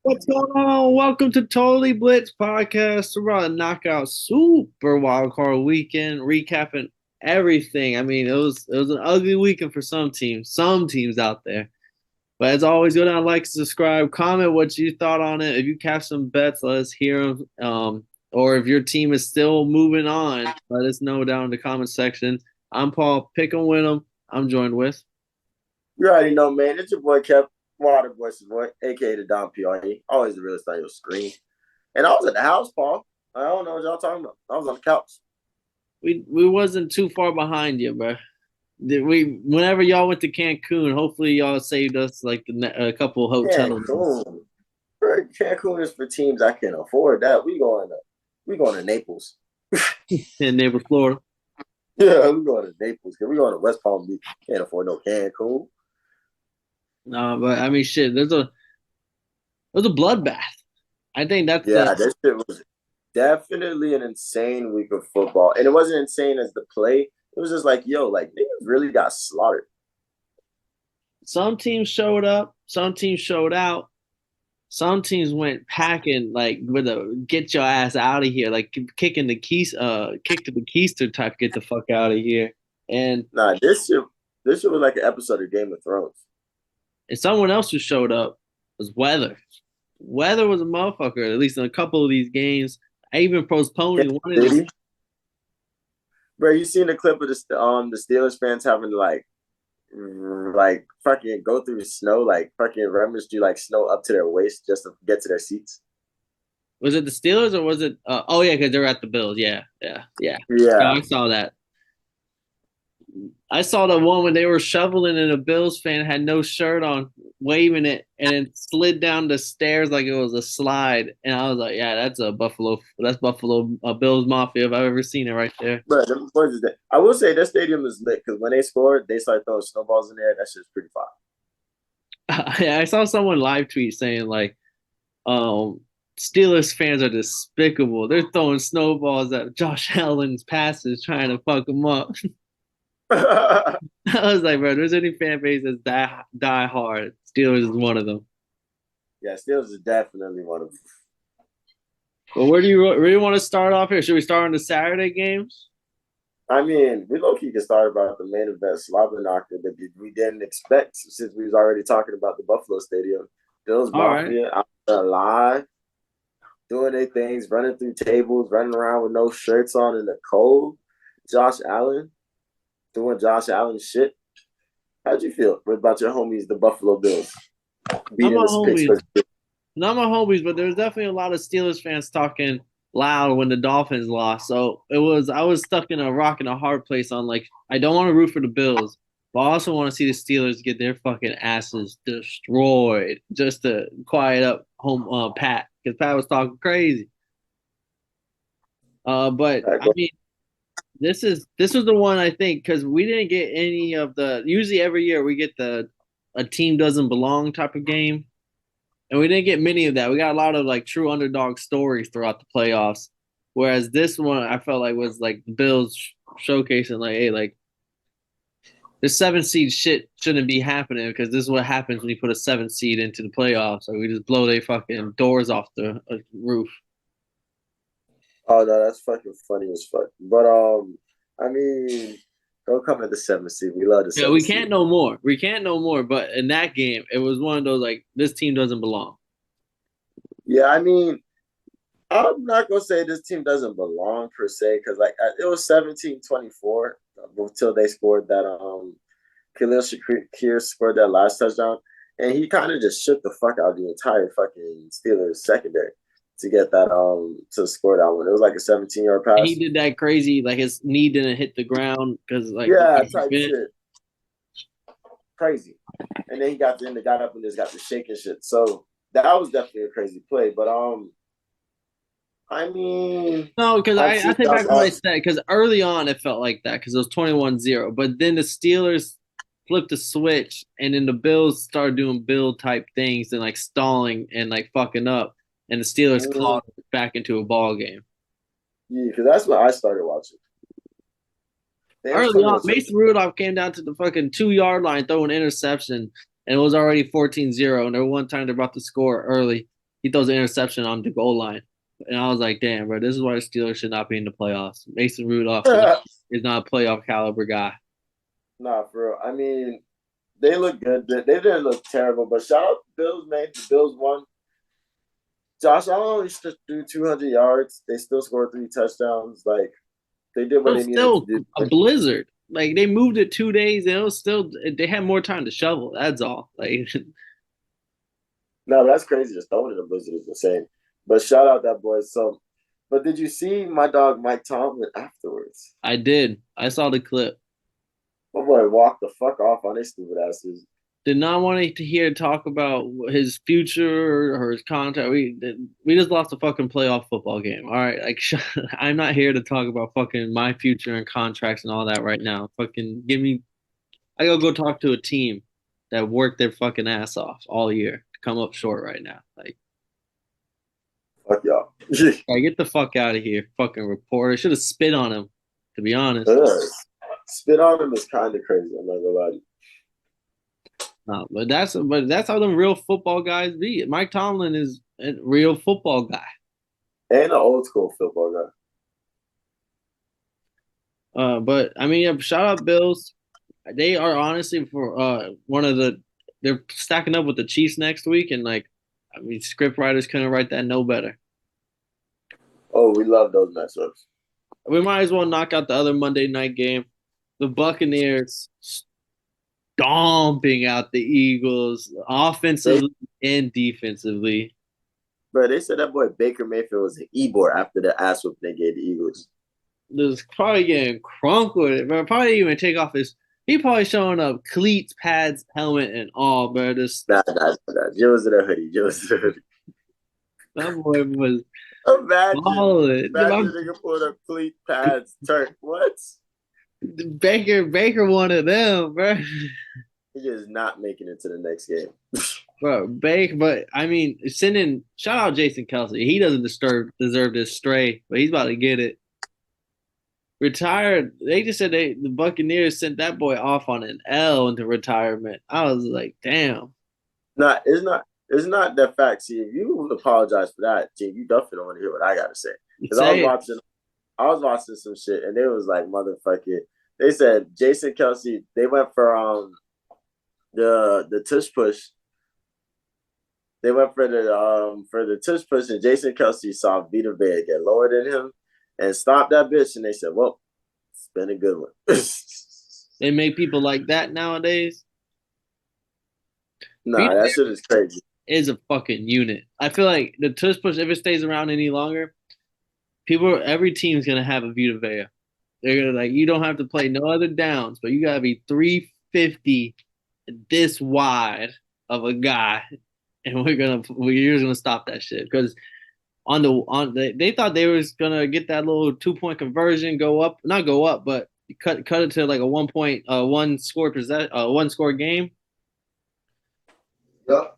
What's going on? Welcome to Totally Blitz Podcast. We're about to knock out Super Wild Card Weekend, recapping everything. I mean, it was an ugly weekend for some teams out there. But as always, go down, like, subscribe, comment what you thought on it. If you catch some bets, let us hear them. Or if your team is still moving on, let us know down in the comment section. I'm Paul. Pick 'em, win 'em. I'm joined with. You already know, man. It's your boy Kev, Water Voices boy, aka the Don PRE. Always the realest on your screen. And I was at the house, Paul. I don't know what y'all talking about. I was on the couch. We wasn't too far behind you, bro. Whenever y'all went to Cancun, hopefully y'all saved us like a couple hotels. Cancun. Bro, Cancun is for teams I can afford that. We going to Naples. In neighbor Florida. Yeah, we going to Naples. We going to West Palm Beach. Can't afford no Cancun. No, but I mean, shit. There's a bloodbath. I think that's Yeah, that shit was definitely an insane week of football. And it wasn't insane as the play. It was just like, yo, like niggas really got slaughtered. some teams showed up, some teams showed out, some teams went packing like with a get your ass out of here, like kicking the keys, kick to the keister type, get the fuck out of here. And Nah, this shit was like an episode of Game of Thrones. and someone else who showed up was Weather. Weather was a motherfucker, at least in a couple of these games. I even postponing one of these. Bro, you seen the clip of the Steelers fans having to like fucking go through snow, like fucking rummage through like snow up to their waist just to get to their seats. Was it the Steelers or was it? Oh yeah, because they were at the Bills. Yeah, yeah, yeah. Yeah, Yeah, I saw that. I saw the one when they were shoveling and a Bills fan had no shirt on, waving it, and it slid down the stairs like it was a slide. And I was like, yeah, that's Buffalo Bills Mafia if I've ever seen it right there. bro. Them boys is I will say that stadium is lit because when they scored, they started throwing snowballs in there. That shit's pretty fire. I saw someone live tweet saying like, um, Steelers fans are despicable. They're throwing snowballs at Josh Allen's passes, trying to fuck him up. I was like, bro, there's any fan base that's die hard. Steelers is one of them. Yeah, Steelers is definitely one of them. But where do you really want to start off here? Should we start on the Saturday games? I mean, we low key can start about the main event, Slobber Knocker, that we didn't expect since we was already talking about the Buffalo Stadium. Bills All right. Mafia out there live, doing their things, running through tables, running around with no shirts on in the cold. Josh Allen doing Josh Allen shit. How'd you feel about your homies, the Buffalo Bills, Not beating my the homies. Pittsburgh? Not my homies, but there's definitely a lot of Steelers fans talking loud when the Dolphins lost. So I was stuck in a rock and a hard place on like I don't want to root for the Bills, but I also want to see the Steelers get their fucking asses destroyed just to quiet up home Pat because Pat was talking crazy. But I mean, this was the one I think because we didn't get any of the. Usually every year we get the a team doesn't belong type of game, and we didn't get many of that. We got a lot of like true underdog stories throughout the playoffs. Whereas this one I felt like was like the Bills showcasing like, hey, like this 7 seed shit shouldn't be happening because this is what happens when you put a 7 seed into the playoffs. So we just blow their fucking doors off the roof. Oh no, that's fucking funny as fuck. But I mean, don't come at the 7 seed. We love the Yeah, seven we can't seed. know more. We can't know more. But in that game, it was one of those like this team doesn't belong. Yeah, I mean, I'm not gonna say this team doesn't belong per se, because like it was 17-24 until they scored that Khalil Shakir scored that last touchdown, and he kind of just shook the fuck out of the entire fucking Steelers secondary to get that to score that one. It was like a 17-yard And he pass. did that crazy like his knee didn't hit the ground because like Yeah, type shit. Crazy. And then he got up and just got the shaking shit. So that was definitely a crazy play. But I mean, No, because I've I seen take Josh back what I Allen. said because early on it felt like that because it was 21-0. But then the Steelers flipped the switch and then the Bills started doing Bill type things and like stalling and like fucking up. And the Steelers clawed back into a ball game. Yeah, because that's when I started watching. They was Early talking on, about Mason Rudolph came down to the fucking 2 yard line, throwing an interception, and it was already 14-0. And there was one time they're about to score early. He throws an interception on the goal line. And I was like, damn, bro, this is why the Steelers should not be in the playoffs. Mason Rudolph is not a playoff caliber guy. Nah, for real. I mean, they look good. They didn't look terrible, but shout out to the Bills, man. The Bills won. Josh Allen only threw 200 yards. They still scored 3 touchdowns. Like, they did It what they was needed to still do. a blizzard. Like they moved it 2 days, and it was still they had more time to shovel. That's all. Like No, that's crazy. Just throwing in a blizzard is insane. But shout out that boy. So, but did you see my dog Mike Tomlin afterwards? I did. I saw the clip. My boy walked the fuck off on his stupid asses. Did not want to hear talk about his future or his contract. We just lost a fucking playoff football game. All right, like I'm not here to talk about fucking my future and contracts and all that right now. Fucking give me. I gotta go talk to a team that worked their fucking ass off all year to come up short right now. Fuck y'all. Like get the fuck out of here, fucking reporter. Should have spit on him, to be honest. Spit on him is kind of crazy. I'm not gonna lie to you. No, but that's how them real football guys be. Mike Tomlin is a real football guy. And an old school football guy. But I mean, yeah, shout out Bills. They are honestly for one of they're stacking up with the Chiefs next week, and like, I mean, script writers couldn't write that no better. Oh, we love those matchups. We might as well knock out the other Monday night game. The Buccaneers stomping out the Eagles offensively and defensively. Bro, they said that boy Baker Mayfield was an Ebor after the ass whoop they gave the Eagles. There's probably getting crunk with it, bro. Probably even take off he probably showing up cleats, pads, helmet, and all, bro. Nah. Joe was in a hoodie. That boy was Imagine solid. Nigga pulled up cleat pads, turn. What? Baker one of them, bro. He is not making it to the next game. Bro, but I mean, shout out Jason Kelsey. He doesn't deserve this stray, but he's about to get it. Retired. They just said the Buccaneers sent that boy off on an L into retirement. I was like, damn. Nah, it's not that fact. See, if you apologize for that, Jim, you definitely don't want to hear what I gotta say. Because I was watching some shit and they was like, motherfucker. They said Jason Kelsey, they went for the tush push. They went for the tush push, and Jason Kelsey saw Vita Vea get lower than him and stopped that bitch, and they said, well, it's been a good one. They make people like that nowadays. Nah, that shit is crazy. Is a fucking unit. I feel like the tush push, if it stays around any longer, every team's gonna have a Vita Vea. They're gonna you don't have to play no other downs, but you gotta be 350 this wide of a guy, and we're just gonna stop that shit because they thought they was gonna get that little 2-point conversion, not go up, but cut it to like a 1 point one score game. Yep.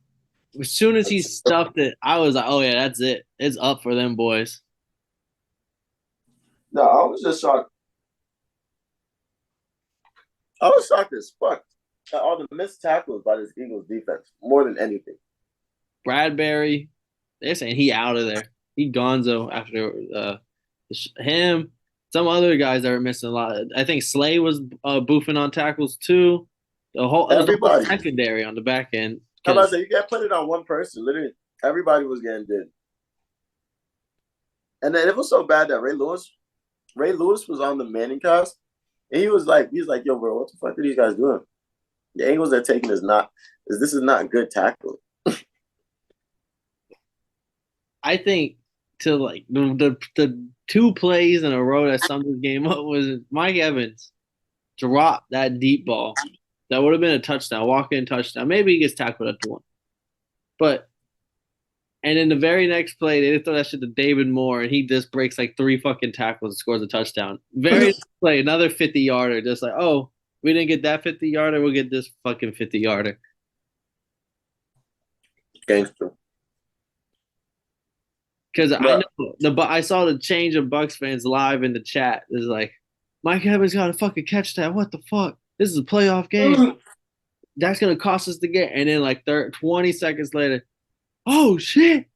As soon as he stuffed it, I was like, oh yeah, that's it. It's up for them boys. No, I was just shocked. I was shocked as fuck at all the missed tackles by this Eagles defense, more than anything. Bradbury, they're saying he out of there. He gonzo after him. Some other guys that were missing a lot. I think Slay was boofing on tackles too. The whole secondary on the back end. How about that? You can't put it on one person. Literally, everybody was getting did. And then it was so bad that Ray Lewis was on the Manning cast, and he was like, yo, bro, what the fuck are these guys doing? The angles they're taking this is not good tackling. I think to like the 2 plays in a row that summed this game up was Mike Evans drop that deep ball. That would have been a touchdown, walk-in touchdown. Maybe he gets tackled at the 1. And in the very next play, they throw that shit to David Moore, and he just breaks like 3 fucking tackles and scores a touchdown. Very next play, another 50-yarder. Just like, oh, we didn't get that 50-yarder, we'll get this fucking 50-yarder. Gangster. Because I saw the change of Bucs fans live in the chat. It's like, Mike Evans got to fucking catch that. What the fuck? This is a playoff game. That's going to cost us the game. And then like 20 seconds later, oh, shit.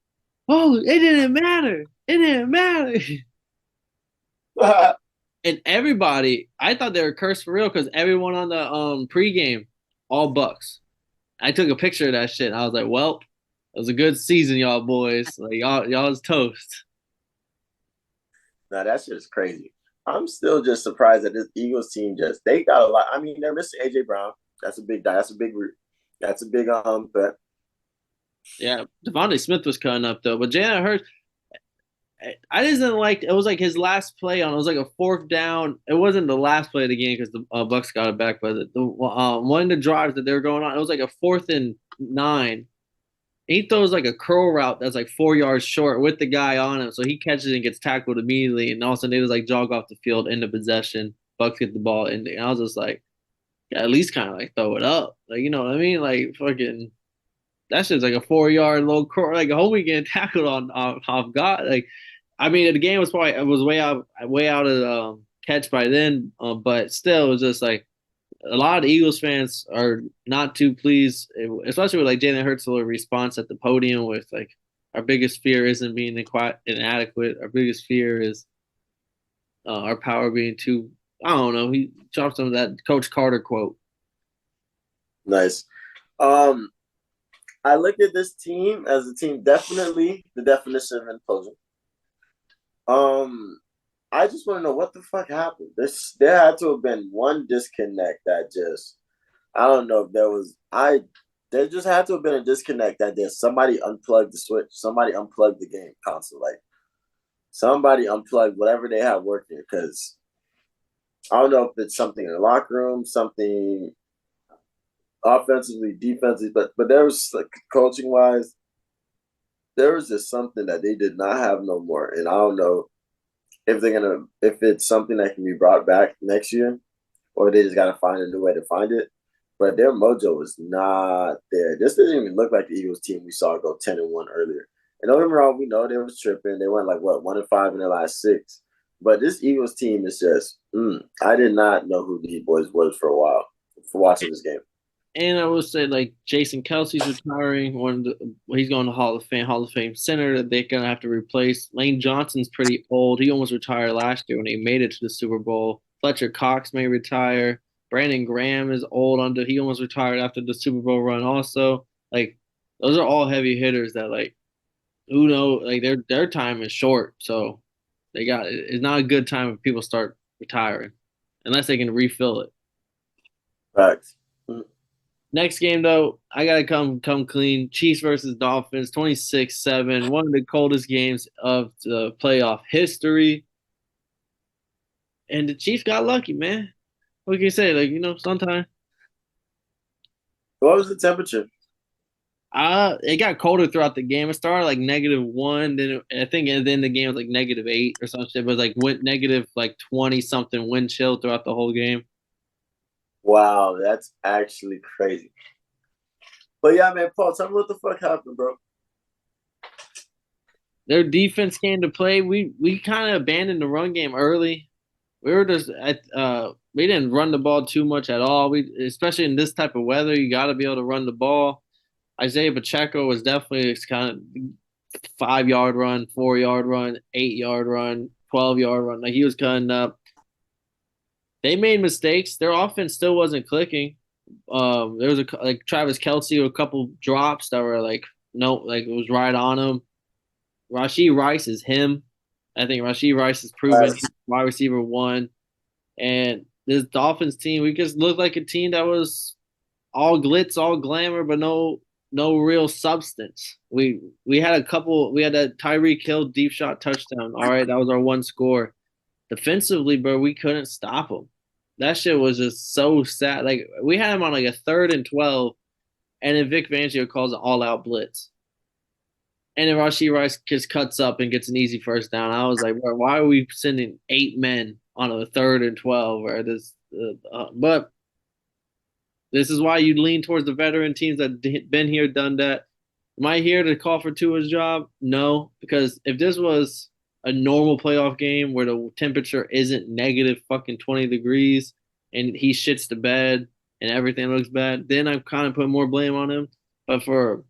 Oh, it didn't matter. It didn't matter. And everybody, I thought they were cursed for real because everyone on the pregame, all Bucks. I took a picture of that shit. And I was like, well, it was a good season, y'all boys. Like y'all is toast. Now that shit is crazy. I'm still just surprised that this Eagles team just they got a lot. I mean, they're missing AJ Brown. That's a big guy. That's a big bet. Yeah, Devontae Smith was cutting up though, but Jalen Hurts, I just didn't like. It was like his last play on. It was like a fourth down. It wasn't the last play of the game because the Bucks got it back, but one of the drives that they were going on, it was like a 4th and 9. He throws like a curl route that's like 4 yards short with the guy on him, so he catches and gets tackled immediately, and all of a sudden they just like jog off the field into possession. Bucks get the ball, and I was just like, yeah, at least kind of like throw it up, like you know what I mean, like fucking. That shit's like a 4 yard low court, like a homie getting tackled on off guard. Like, I mean, the game was probably it was way out of catch by then, but still, it was just like a lot of Eagles fans are not too pleased, especially with like Jalen Hurts' little response at the podium with like our biggest fear isn't being inadequate. Our biggest fear is our power being too. I don't know. He dropped some of that Coach Carter quote. Nice. Um, I look at this team as a team definitely the definition of implosion. Um, I just want to know what the fuck happened. There had to have been one disconnect that just I don't know if there was I there just had to have been a disconnect that there somebody unplugged the switch, somebody unplugged the game console, like somebody unplugged whatever they had working because I don't know if it's something in the locker room, something offensively, defensively, but there was like coaching wise, there was just something that they did not have no more, and I don't know if it's something that can be brought back next year, or they just got to find a new way to find it. But their mojo was not there. This doesn't even look like the Eagles team we saw go 10-1 earlier. And don't get me wrong, we know they was tripping. They went like what 1-5 in their last 6. But this Eagles team is just I did not know who these boys was for a while for watching this game. And I will say, like Jason Kelsey's retiring. He's going to Hall of Fame center that they're gonna have to replace. Lane Johnson's pretty old. He almost retired last year when he made it to the Super Bowl. Fletcher Cox may retire. Brandon Graham is old. He almost retired after the Super Bowl run. Also, like those are all heavy hitters that like who know like their time is short. So it's not a good time when people start retiring unless they can refill it. Facts. Next game though, I gotta come clean. Chiefs versus Dolphins, 26-7, one of the coldest games of the playoff history. And the Chiefs got lucky, man. What can you say? Like, sometimes What was the temperature? it got colder throughout the game. It started like -1, then I think and then the game was like -8 or something. But like went negative like 20 something wind chill throughout the whole game. Wow, that's actually crazy. But yeah, man, Paul, tell me what the fuck happened, bro. Their defense came to play. We kind of abandoned the run game early. We were just we didn't run the ball too much at all. We especially in this type of weather, you got to be able to run the ball. Isaiah Pacheco was definitely kind of 5 yard run, 4 yard run, 8 yard run, 12 yard run. Like he was cutting up. They made mistakes. Their offense still wasn't clicking. There was like Travis Kelce with a couple drops that were like no, like it was right on him. Rashee Rice is him. I think Rashee Rice has proven he's wide receiver 1. And this Dolphins team, we just looked like a team that was all glitz, all glamour, but no real substance. We had a couple. We had a Tyreek Hill deep shot touchdown. All right, that was our one score. Defensively, bro, we couldn't stop them. That shit was just so sad. Like we had him on like a 3rd and 12, and then Vic Fangio calls an all-out blitz. And then Rashee Rice just cuts up and gets an easy first down. I was like, bro, why are we sending 8 men on a 3rd and 12? But this is why you lean towards the veteran teams that been here, done that. Am I here to call for Tua's job? No, because if this was a normal playoff game where the temperature isn't negative fucking 20 degrees and he shits the bed and everything looks bad, then I'm kind of putting more blame on him. But for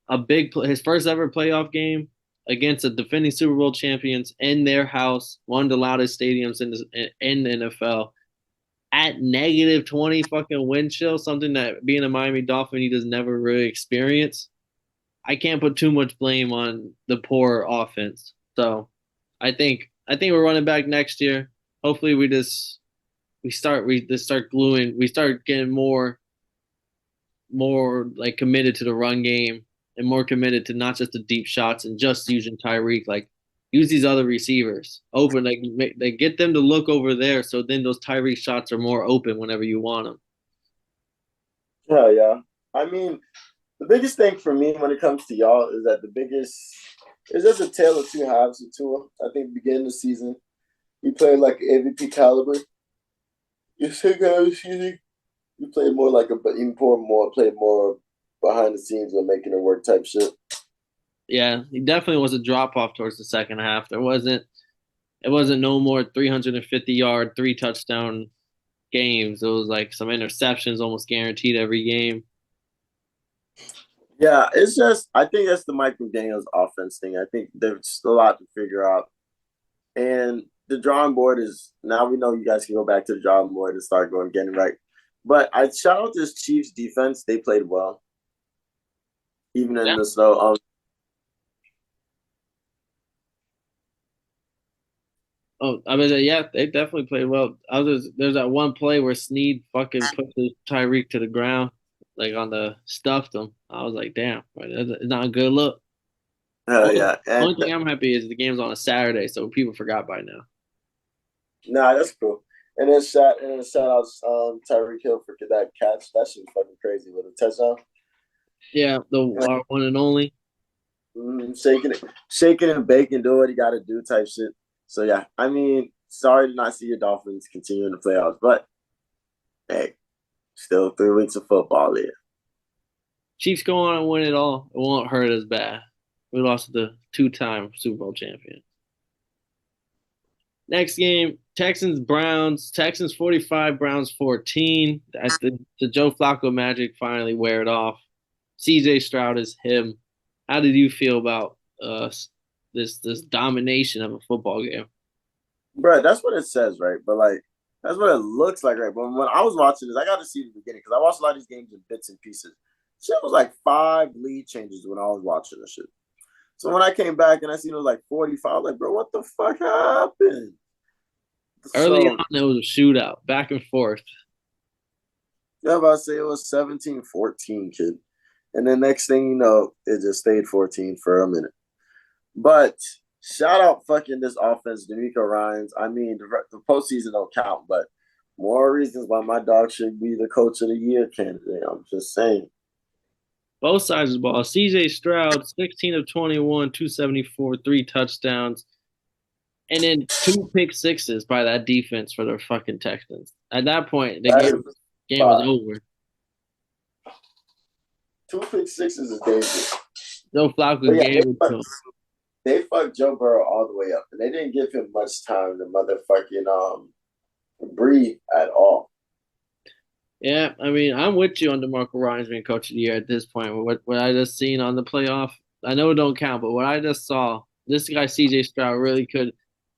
his first ever playoff game against the defending Super Bowl champions in their house, one of the loudest stadiums in the NFL, at -20 fucking wind chill, something that being a Miami Dolphin he does never really experience. I can't put too much blame on the poor offense. So I think we're running back next year. Hopefully we start gluing, we start getting more like committed to the run game and more committed to not just the deep shots and just using Tyreek. Like use these other receivers open. Like they get them to look over there, so then those Tyreek shots are more open whenever you want them. Yeah, yeah. I mean, the biggest thing for me when it comes to y'all is that the biggest is just a tale of two halves of Tua. I think beginning of the season, he played like MVP caliber. You second half of the season, you played more like a but even more played more behind the scenes or making it work type shit. Yeah, he definitely was a drop off towards the second half. It wasn't no more 350-yard, 3 touchdown games. It was like some interceptions almost guaranteed every game. Yeah, it's just I think that's the Mike McDaniel's offense thing. I think there's still a lot to figure out. And the drawing board is now we know you guys can go back to the drawing board and start going getting right. But I shout out this Chiefs defense. They played well, even in Yeah. the snow. Oh, I mean, yeah, they definitely played well. There's that one play where Snead fucking put the Tyreek to the ground, like on the stuffed him. I was like, damn, right, it's not a good look. Only, Yeah, and only thing I'm happy is the game's on a Saturday, so people forgot by now. nah, that's cool. And then shout out Tyreek Hill for that catch. That shit was fucking crazy with a touchdown. Yeah, the our one and only. Shaking and baking, do what you got to do type shit. So yeah, I mean, sorry to not see your Dolphins continue in the playoffs, but hey, still 3 weeks of football there. Chiefs go on and win it all. It won't hurt as bad. We lost to the two-time Super Bowl champion. Next game, Texans Browns. Texans 45, Browns 14. The Joe Flacco magic finally wear it off. CJ Stroud is him. How did you feel about this domination of a football game? Bro, that's what it says, right? But like, that's what it looks like, right? But when I was watching this, I got to see the beginning because I watched a lot of these games in bits and pieces. Shit was like 5 lead changes when I was watching the shit. So when I came back and I seen it was like 45, I was like, bro, what the fuck happened? Early So on, it was a shootout, back and forth. yeah, I say it was 17-14, kid. And then next thing you know, it just stayed 14 for a minute. But shout out fucking this offense, D'Amico Ryans. I mean, the postseason don't count, but more reasons why my dog should be the coach of the year candidate. I'm just saying. Both sides of the ball. CJ Stroud, 16 of 21, 274, 3 touchdowns, and then 2 pick sixes by that defense for the fucking Texans. At that point, the That game was five. over. 2 pick sixes is dangerous. Joe But Flacco yeah, gave it to him. they fucked Joe Burrow all the way up, and they didn't give him much time to motherfucking breathe at all. Yeah, I mean, I'm with you on DeMarco Ryan's being coach of the year at this point. What I just seen on the playoff, I know it don't count, but what I just saw, this guy CJ Stroud really could.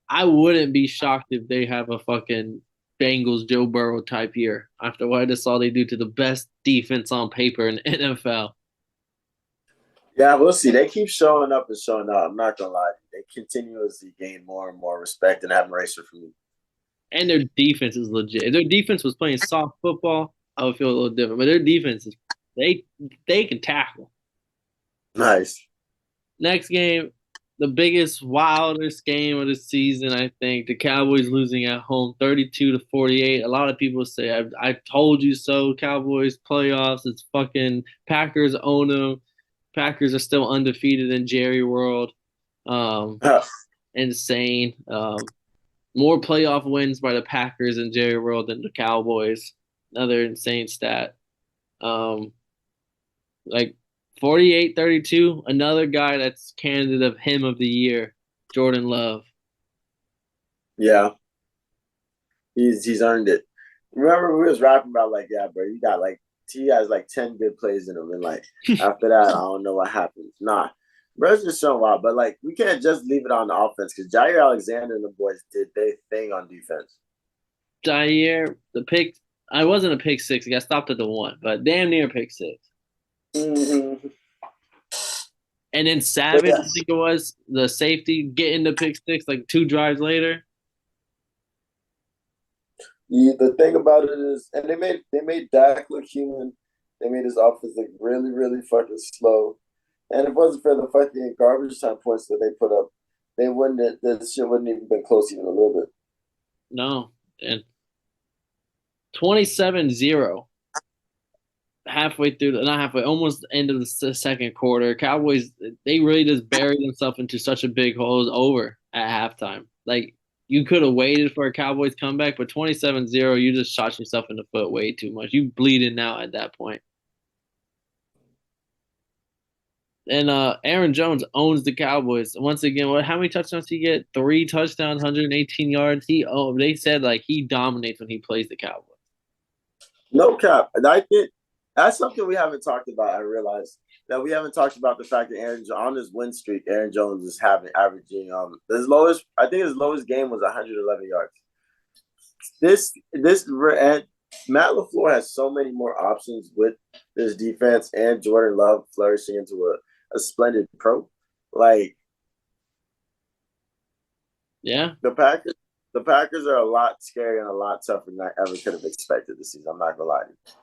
I wouldn't be shocked if they have a fucking Bengals Joe Burrow type year after what I just saw they do to the best defense on paper in the NFL. Yeah, we'll see. They keep showing up and showing out. I'm not gonna lie. They continuously gain more and more respect and admiration from me. And their defense is legit. If their defense was playing soft football, I would feel a little different. But their defense is they they can tackle. Nice. Next game, the biggest, wildest game of the season, I think. The Cowboys losing at home 32-48. A lot of people say, I told you so, Cowboys playoffs. It's fucking Packers own them. Packers are still undefeated in Jerry World. Um, insane. More playoff wins by the Packers in Jerry World than the Cowboys. Another insane stat. Um, like 48-32, another guy that's candidate of him of the year, Jordan Love. Yeah, he's earned it. Remember, we was rapping about like, yeah, bro, you got like he has like 10 good plays in him, and like after that, I don't know what happens. Nah, bro's just showing wild, but like we can't just leave it on the offense because Jair Alexander and the boys did their thing on defense. Jair, the pick. I wasn't a pick six. I got stopped at the one, but damn near pick six. Mm-hmm. And then Savage, I think it was the safety getting the pick six like 2 drives later. Yeah, the thing about it is, and they made Dak look human. They made his offense look really, really fucking slow. And if it wasn't for the fucking garbage time points that they put up, they wouldn't. This shit wouldn't even been close even a little bit. No, and 27-0 halfway through, not halfway, almost the end of the second quarter. Cowboys, they really just buried themselves into such a big hole. It was over at halftime. Like, you could have waited for a Cowboys comeback, but 27-0, you just shot yourself in the foot way too much. You bleeding out at that point. And Aaron Jones owns the Cowboys. Once again, how many touchdowns did he get? 3 touchdowns, 118 yards. They said like he dominates when he plays the Cowboys. No cap. And I think that's something we haven't talked about. I realize that we haven't talked about the fact that on his win streak, Aaron Jones is averaging his lowest. I think his lowest game was 111 yards. And Matt LaFleur has so many more options with this defense and Jordan Love flourishing into a splendid pro. Like, yeah, the Packers are a lot scarier and a lot tougher than I ever could have expected this season. I'm not gonna lie to you.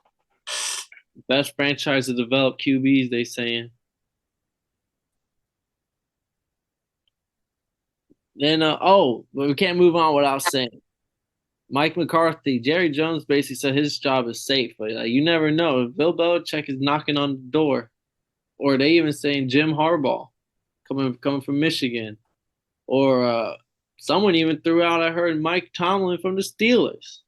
best franchise to develop QBs, they saying. Then but we can't move on without saying Mike McCarthy, Jerry Jones basically said his job is safe, but like you never know if Bill Belichick is knocking on the door, or they even saying Jim Harbaugh coming from Michigan, or someone even threw out. I heard Mike Tomlin from the Steelers.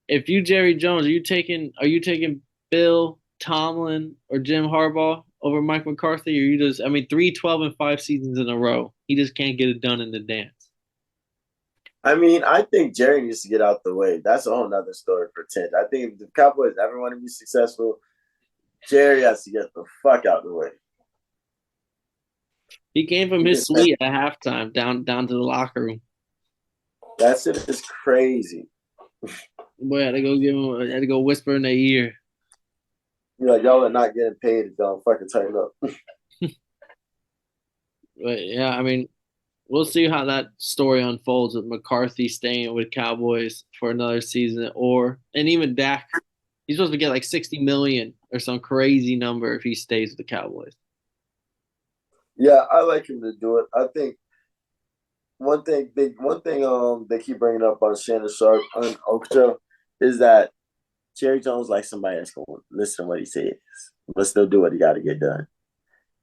If you Jerry Jones, are you taking Bill Tomlin or Jim Harbaugh over Mike McCarthy, or you just 3-12-5 seasons in a row. He just can't get it done in the dance. I mean, I think Jerry needs to get out the way. That's a whole nother story for 10. I think if the Cowboys ever want to be successful, Jerry has to get the fuck out the way. He came from his suite at halftime down to the locker room. That shit is crazy. Boy, I had to go whisper in their ear. You're like, y'all are not getting paid if y'all fucking tighten up. But yeah, we'll see how that story unfolds with McCarthy staying with Cowboys for another season, and even Dak. He's supposed to get like 60 million or some crazy number if he stays with the Cowboys. Yeah, I like him to do it. I think one thing they keep bringing up on Shannon Sharp on Oakdale is that Jerry Jones likes somebody that's going to listen to what he says, but still do what he got to get done.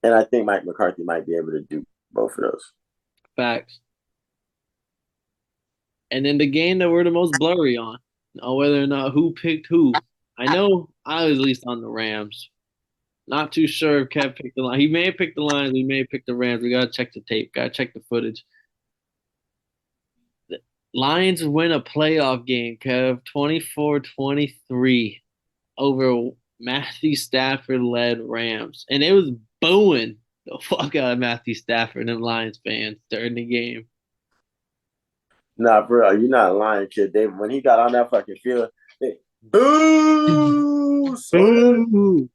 And I think Mike McCarthy might be able to do both of those. Facts. And then the game that we're the most blurry on, whether or not who picked who. I know I was at least on the Rams. Not too sure if Kev picked the line. He may have picked the Lions. We may have picked the Rams. We got to check the tape. Got to check the footage. The Lions win a playoff game, Kev, 24-23 over Matthew Stafford-led Rams. And it was booing the fuck out of Matthew Stafford and Lions fans during the game. Nah, bro, you're not lying, kid. When he got on that fucking field, boo, Boo.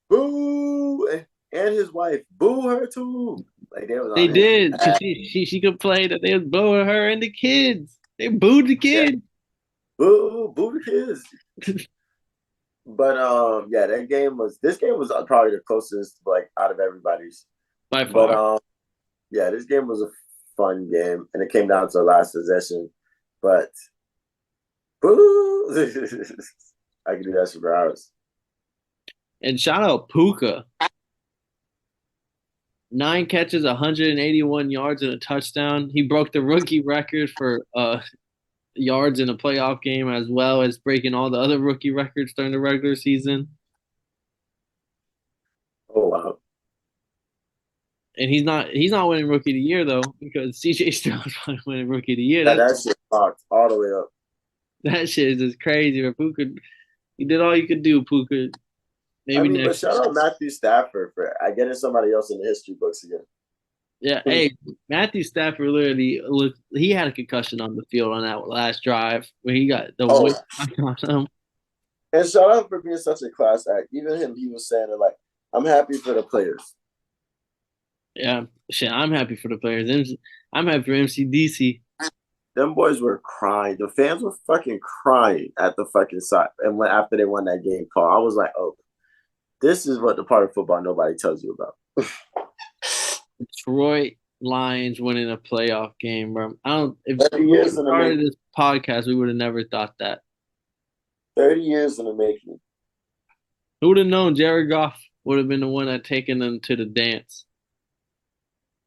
Boo, and his wife, boo her too. Like they did. She complained that they was booing her and the kids. They booed the kids. Yeah. Boo the kids. But yeah, this game was probably the closest like out of everybody's by far. But yeah, this game was a fun game, and it came down to the last possession. But boo, I can do that for hours. And shout out Puka. 9 catches, 181 yards, and a touchdown. He broke the rookie record for yards in a playoff game, as well as breaking all the other rookie records during the regular season. Oh wow! And he's not winning rookie of the year though, because CJ Stroud's winning rookie of the year. That shit locked all the way up. That shit is just crazy. But Puka, you did all you could do, Puka. I Maybe mean, but next. shout out Matthew Stafford for getting somebody else in the history books again. Yeah, hey, Matthew Stafford literally looked. He had a concussion on the field on that last drive where he got the Oh, whip on him. and shout out for being such a class act. Even him, he was saying it like, "I'm happy for the players." Yeah, shit. I'm happy for the players. I'm happy for MCDC. Them boys were crying. The fans were fucking crying at the fucking side. And when after they won that game call, I was like, "Oh, this is what the part of football nobody tells you about." Detroit Lions winning a playoff game, bro. I don't. If 30 years we in the started making. this podcast, we would have never thought that. 30 years in the making. Who would have known Jared Goff would have been the one that taken them to the dance?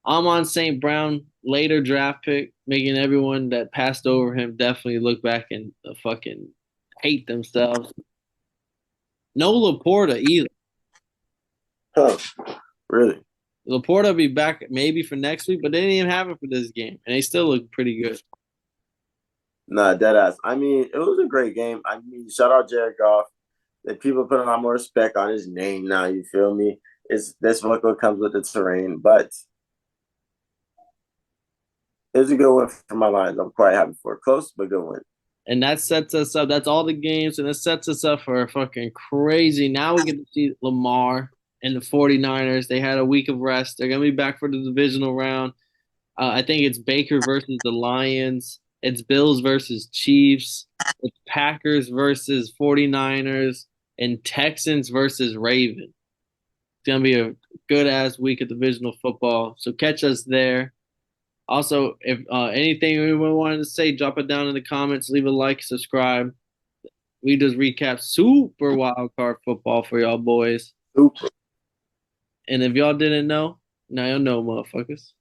Amon St. Brown, later draft pick, making everyone that passed over him definitely look back and fucking hate themselves. No Laporta either. Huh? Really? Laporta will be back maybe for next week, but they didn't even have it for this game, and they still look pretty good. Nah, dead ass. I mean, it was a great game. I mean, shout out Jared Goff. That people put a lot more respect on his name now. You feel me? It's this what comes with the terrain, but it's a good win for my Lions. I'm quite happy for it. Close, but good win. And that sets us up. That's all the games, and it sets us up for a fucking crazy. Now we get to see Lamar and the 49ers. They had a week of rest. They're going to be back for the divisional round. I think it's Baker versus the Lions. It's Bills versus Chiefs. It's Packers versus 49ers. And Texans versus Ravens. It's going to be a good ass week of divisional football. So catch us there. Also, if anything anyone wanted to say, drop it down in the comments. Leave a like, subscribe. We just recap super wild card football for y'all boys. Super. And if y'all didn't know, now you'll know, motherfuckers.